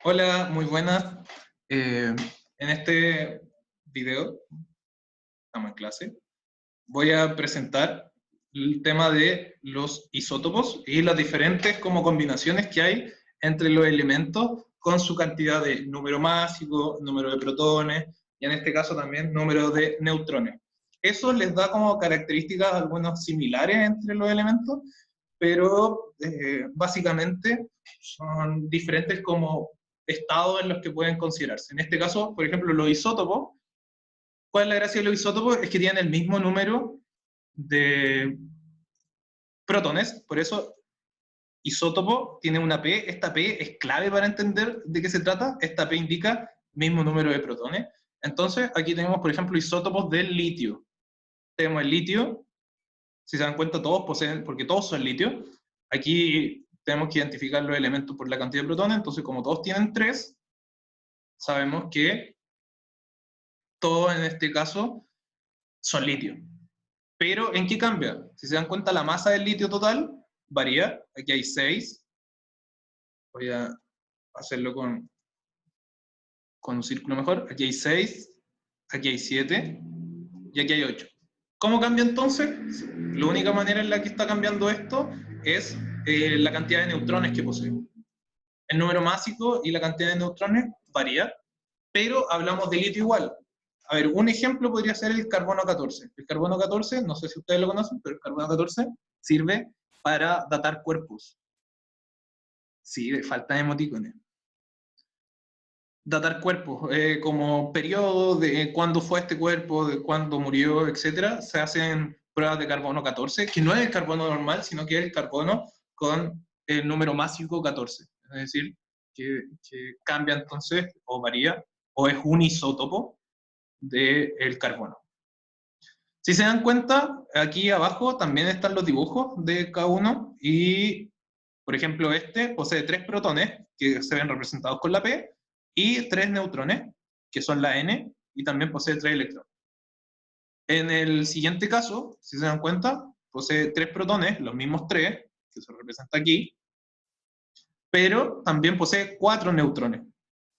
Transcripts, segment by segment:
Hola, muy buenas. En este video, estamos en clase, voy a presentar el tema de los isótopos y las diferentes como combinaciones que hay entre los elementos con su cantidad de número másico, número de protones y en este caso también número de neutrones. Eso les da como características algunos similares entre los elementos, pero básicamente son diferentes como estados en los que pueden considerarse. En este caso, por ejemplo, los isótopos, ¿cuál es la gracia de los isótopos? Es que tienen el mismo número de protones, por eso isótopo tiene una P, esta P es clave para entender de qué se trata, esta P indica mismo número de protones. Entonces, aquí tenemos, por ejemplo, isótopos del litio. Tenemos el litio, si se dan cuenta todos poseen, porque todos son litio, aquí tenemos que identificar los elementos por la cantidad de protones, entonces como todos tienen 3, sabemos que todos en este caso son litio. Pero ¿en qué cambia? Si se dan cuenta, la masa del litio total varía. Aquí hay 6. Voy a hacerlo con un círculo mejor. Aquí hay 6, aquí hay 7 y aquí hay 8. ¿Cómo cambia entonces? La única manera en la que está cambiando esto es la cantidad de neutrones que posee. El número másico y la cantidad de neutrones varía, pero hablamos de litio igual. A ver, un ejemplo podría ser el carbono 14. El carbono 14, no sé si ustedes lo conocen, pero el carbono 14 sirve para datar cuerpos. Sí, falta de emoticones. Datar cuerpos, como periodo de cuándo fue este cuerpo, de cuándo murió, etc. Se hacen pruebas de carbono 14, que no es el carbono normal, sino que es el carbono con el número másico 14. Es decir, que cambia entonces, o varía, o es un isótopo del carbono. Si se dan cuenta, aquí abajo también están los dibujos de cada uno y, por ejemplo, este posee 3 protones que se ven representados con la P y 3 neutrones, que son la N, y también posee 3 electrones. En el siguiente caso, si se dan cuenta, posee 3 protones, los mismos 3, que se representa aquí, pero también posee 4 neutrones.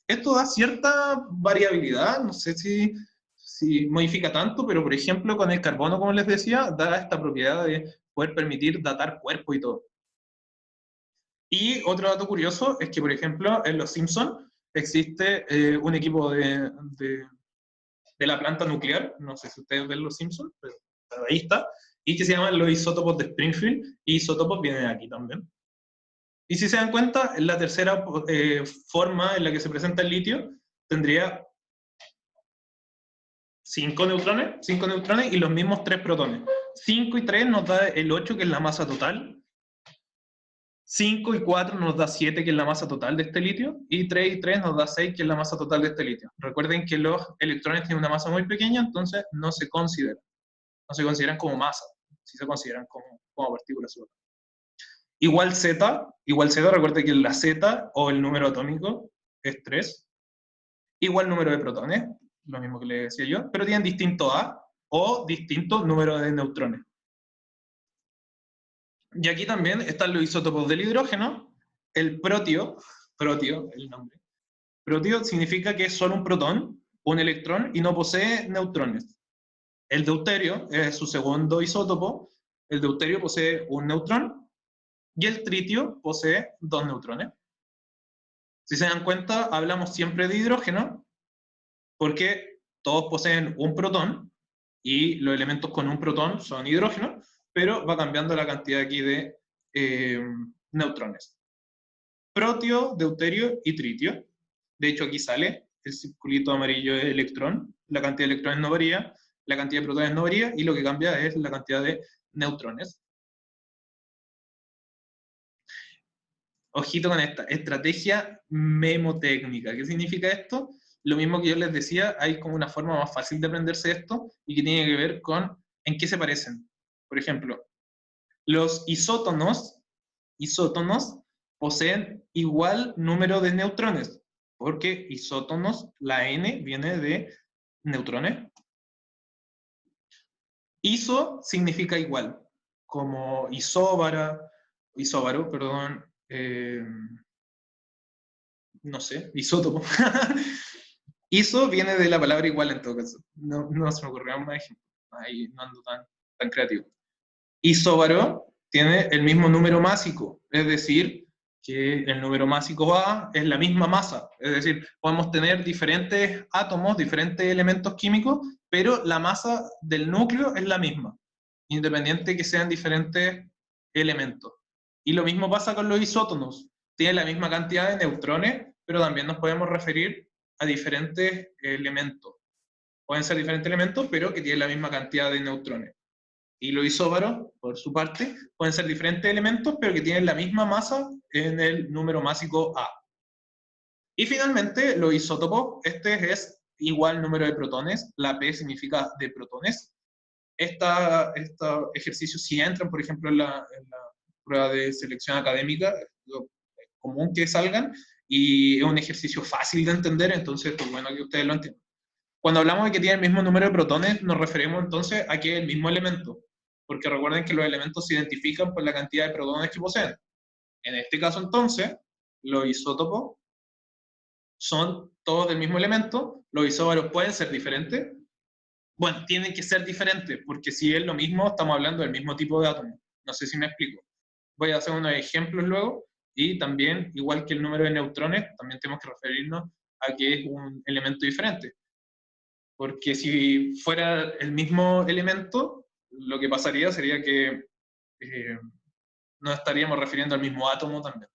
Esto da cierta variabilidad, no sé si modifica tanto, pero por ejemplo con el carbono, como les decía, da esta propiedad de poder permitir datar cuerpo y todo. Y otro dato curioso es que, por ejemplo, en Los Simpsons existe un equipo de la planta nuclear, no sé si ustedes ven Los Simpsons, pero ahí está, y que se llaman los isótopos de Springfield, y isótopos vienen aquí también. Y si se dan cuenta, la tercera forma en la que se presenta el litio tendría 5 neutrones y los mismos 3 protones. 5 y 3 nos da el 8, que es la masa total. 5 y 4 nos da 7, que es la masa total de este litio. Y 3 y 3 nos da 6, que es la masa total de este litio. Recuerden que los electrones tienen una masa muy pequeña, entonces no se consideran. No se consideran como masa, sí se consideran como partículas sueltas. Igual Z, recuerden que la Z o el número atómico es 3. Igual número de protones, lo mismo que le decía yo, pero tienen distinto A o distinto número de neutrones. Y aquí también están los isótopos del hidrógeno. El protio, el nombre. Protio significa que es solo un protón, un electrón y no posee neutrones. El deuterio es su segundo isótopo. El deuterio posee un neutrón y el tritio posee 2 neutrones. Si se dan cuenta, hablamos siempre de hidrógeno porque todos poseen un protón y los elementos con un protón son hidrógeno, pero va cambiando la cantidad aquí de neutrones. Protio, deuterio y tritio. De hecho, aquí sale el circulito amarillo de electrón. La cantidad de electrones no varía, la cantidad de protones no varía, y lo que cambia es la cantidad de neutrones. Ojito con esta, estrategia memotécnica. ¿Qué significa esto? Lo mismo que yo les decía, hay como una forma más fácil de aprenderse esto y que tiene que ver con en qué se parecen. Por ejemplo, los isótonos poseen igual número de neutrones, porque isótonos, la N viene de neutrones. Iso significa igual, como isóbaro, perdón, no sé, isótopo. Iso viene de la palabra igual en todo caso. No se me ocurrió más ejemplo. Ahí no ando tan creativo. Isóbaro tiene el mismo número másico, es decir, que el número másico A es la misma masa. Es decir, podemos tener diferentes átomos, diferentes elementos químicos, pero la masa del núcleo es la misma, independiente que sean diferentes elementos. Y lo mismo pasa con los isótonos. Tienen la misma cantidad de neutrones, pero también nos podemos referir a diferentes elementos. Pueden ser diferentes elementos, pero que tienen la misma cantidad de neutrones. Y los isóbaros, por su parte, pueden ser diferentes elementos, pero que tienen la misma masa en el número másico A. Y finalmente, los isótopos, este es igual número de protones, la P significa de protones. Estos ejercicios si entran, por ejemplo, en la prueba de selección académica, es común que salgan, y es un ejercicio fácil de entender, entonces, pues bueno, que ustedes lo entiendan. Cuando hablamos de que tiene el mismo número de protones, nos referimos entonces a que es el mismo elemento, porque recuerden que los elementos se identifican por la cantidad de protones que poseen. En este caso, entonces, los isótopos son todos del mismo elemento, los isóbaros pueden ser diferentes. Bueno, tienen que ser diferentes, porque si es lo mismo, estamos hablando del mismo tipo de átomo. No sé si me explico. Voy a hacer unos ejemplos luego, y también, igual que el número de neutrones, también tenemos que referirnos a que es un elemento diferente. Porque si fuera el mismo elemento, lo que pasaría sería que nos estaríamos refiriendo al mismo átomo también.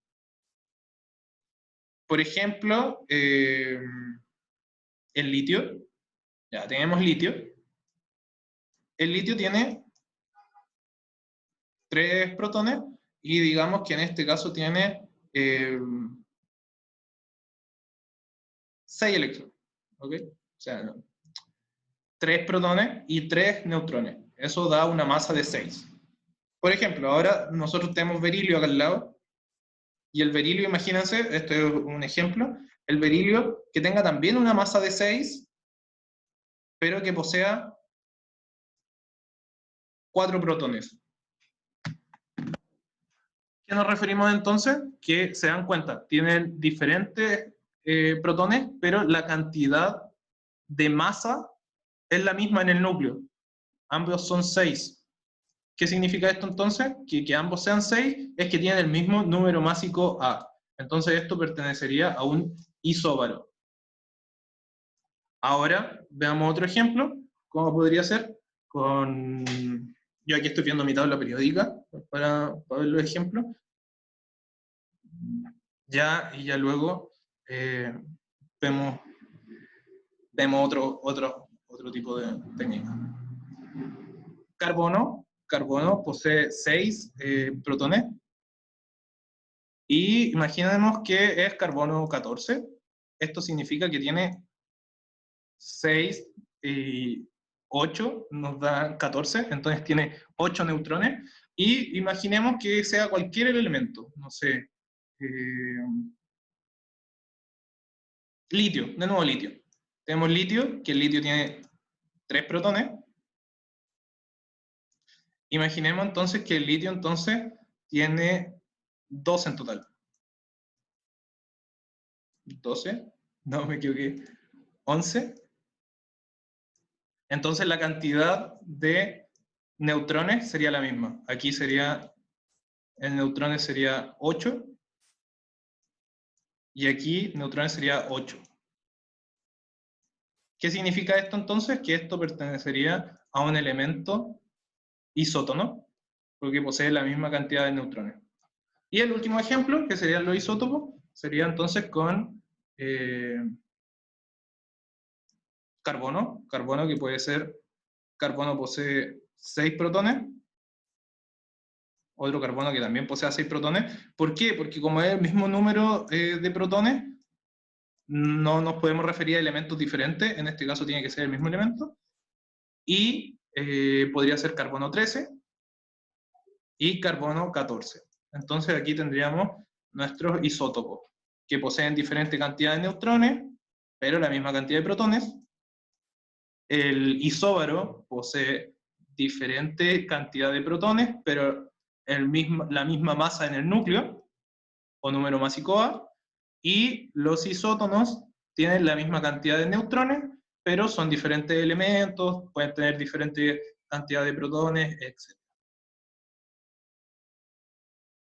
Por ejemplo, el litio. Ya tenemos litio. El litio tiene 3 protones y digamos que en este caso tiene 6 electrones. ¿Ok? O sea, 3 protones y 3 neutrones. Eso da una masa de 6. Por ejemplo, ahora nosotros tenemos berilio acá al lado. Y el berilio, imagínense, esto es un ejemplo, el berilio que tenga también una masa de 6, pero que posea 4 protones. ¿Qué nos referimos entonces? Que se dan cuenta, tienen diferentes protones, pero la cantidad de masa es la misma en el núcleo. Ambos son 6. ¿Qué significa esto entonces? Que ambos sean 6 es que tienen el mismo número másico A. Entonces esto pertenecería a un isóbaro. Ahora veamos otro ejemplo. ¿Cómo podría ser? Yo aquí estoy viendo mi tabla periódica para ver los ejemplos. Y ya luego vemos otro tipo de técnica. Carbono posee 6 protones. Y imaginemos que es carbono 14. Esto significa que tiene 6 y 8 nos da 14, entonces tiene 8 neutrones. Y imaginemos que sea cualquier elemento, no sé, litio, de nuevo litio. Tenemos litio, que el litio tiene 3 protones. Imaginemos entonces que el litio entonces tiene 12 en total. 12, no me equivoqué, 11. Entonces la cantidad de neutrones sería la misma. Aquí sería, el neutrones sería 8, y aquí neutrones sería 8. ¿Qué significa esto entonces? Que esto pertenecería a un elemento isótono, porque posee la misma cantidad de neutrones. Y el último ejemplo, que serían los isótopos, sería entonces con carbono. Carbono que puede ser, carbono posee 6 protones, otro carbono que también posee 6 protones. ¿Por qué? Porque como es el mismo número de protones, no nos podemos referir a elementos diferentes, en este caso tiene que ser el mismo elemento, y podría ser carbono 13 y carbono 14. Entonces aquí tendríamos nuestros isótopos, que poseen diferente cantidad de neutrones, pero la misma cantidad de protones. El isóbaro posee diferente cantidad de protones, pero la misma masa en el núcleo, o número másico A, Y los isótonos tienen la misma cantidad de neutrones, pero son diferentes elementos, pueden tener diferente cantidad de protones, etc.